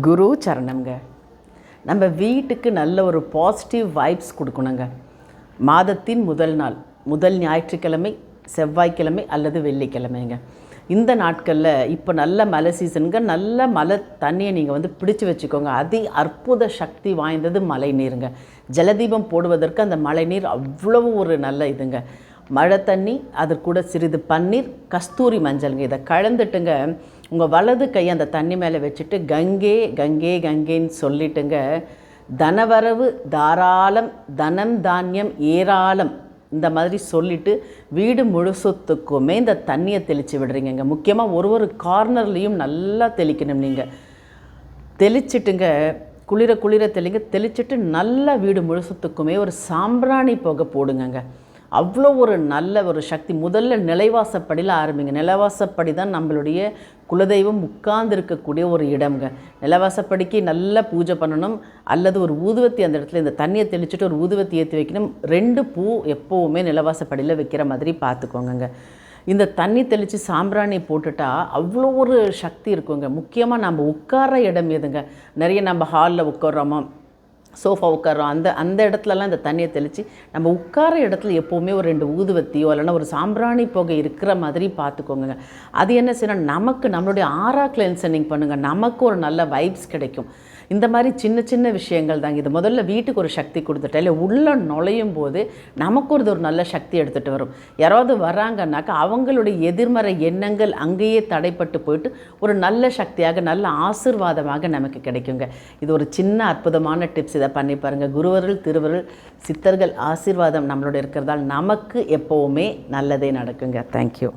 குரு சரணம்ங்க. நம்ம வீட்டுக்கு நல்ல ஒரு பாசிட்டிவ் வைப்ஸ் கொடுக்கணுங்க. மாதத்தின் முதல் நாள், முதல் ஞாயிற்றுக்கிழமை, செவ்வாய்க்கிழமை அல்லது வெள்ளிக்கிழமைங்க. இந்த நாட்களில் இப்போ நல்ல மழை சீசனுங்க. நல்ல மழை தண்ணியை நீங்கள் பிடிச்சி வச்சுக்கோங்க. அற்புத சக்தி வாய்ந்தது மழை நீருங்க. ஜலதீபம் போடுவதற்கு அந்த மழை நீர் அவ்வளவு ஒரு நல்ல இதுங்க. மழை தண்ணி, அது கூட சிறிது பன்னீர், கஸ்தூரி மஞ்சளுங்க. இதை கலந்துட்டுங்க உங்கள் வலது கை அந்த தண்ணி மேலே வச்சுட்டு கங்கே கங்கே கங்கேன்னு சொல்லிட்டுங்க, தனவரவு தாராளம், தனம் தானியம் ஏராளம், இந்த மாதிரி சொல்லிவிட்டு வீடு முழுசுத்துக்குமே இந்த தண்ணியை தெளித்து விடுறீங்க. முக்கியமாக ஒரு கார்னர்லேயும் நல்லா தெளிக்கணும். நீங்கள் தெளிச்சிட்டுங்க, குளிர குளிர தெளிச்சிட்டு நல்லா வீடு முழுசுத்துக்குமே ஒரு சாம்பிராணி புகை போடுங்க. அவ்வளோ ஒரு நல்ல ஒரு சக்தி. முதல்ல நிலைவாசப்படியில் ஆரம்பிங்க. நிலவாசப்படி தான் நம்மளுடைய குலதெய்வம் உட்கார்ந்து இருக்கக்கூடிய ஒரு இடம்ங்க. நிலவாசப்படிக்கு நல்லா பூஜை பண்ணணும். அல்லது ஒரு ஊதுவத்தி அந்த இடத்துல இந்த தண்ணியை தெளிச்சுட்டு ஒரு ஊதுவத்தி ஏற்றி வைக்கணும். 2 பூ எப்போவுமே நிலவாசப்படியில் வைக்கிற மாதிரி பார்த்துக்கோங்க. இந்த தண்ணி தெளித்து சாம்பிராணி போட்டுட்டா அவ்வளோ ஒரு சக்தி இருக்குங்க. முக்கியமாக நம்ம உட்கார இடம் எதுங்க? நிறைய நம்ம ஹாலில் உட்கார்றோமா, சோஃபா உட்காரோம், அந்த இடத்துலலாம் இந்த தண்ணியை தெளித்து நம்ம உட்கார இடத்துல எப்போவுமே ஒரு 2 ஊதுவத்தியோ இல்லைனா ஒரு சாம்பிராணி புகை இருக்கிற மாதிரி பார்த்துக்கோங்க. அது என்ன செய்யணும், நமக்கு நம்மளுடைய ஆரா கிளென்சனிங் பண்ணுங்கள். நமக்கு ஒரு நல்ல வைப்ஸ் கிடைக்கும். இந்த மாதிரி சின்ன சின்ன விஷயங்கள் தாங்க. இது முதல்ல வீட்டுக்கு ஒரு சக்தி கொடுத்துட்டா, இல்லை உள்ளே நுழையும் போது நமக்கு ஒரு நல்ல சக்தி எடுத்துகிட்டு வரும். யாராவது வராங்கன்னாக்கா அவங்களுடைய எதிர்மறை எண்ணங்கள் அங்கேயே தடைப்பட்டு போயிட்டு ஒரு நல்ல சக்தியாக, நல்ல ஆசீர்வாதமாக நமக்கு கிடைக்குங்க. இது ஒரு சின்ன அற்புதமான டிப்ஸ். இதை பண்ணி பாருங்கள். குருவர்கள், திருவர்கள், சித்தர்கள் ஆசீர்வாதம் நம்மளோட இருக்கிறதால் நமக்கு எப்போவுமே நல்லதே நடக்குங்க. தேங்க்யூ.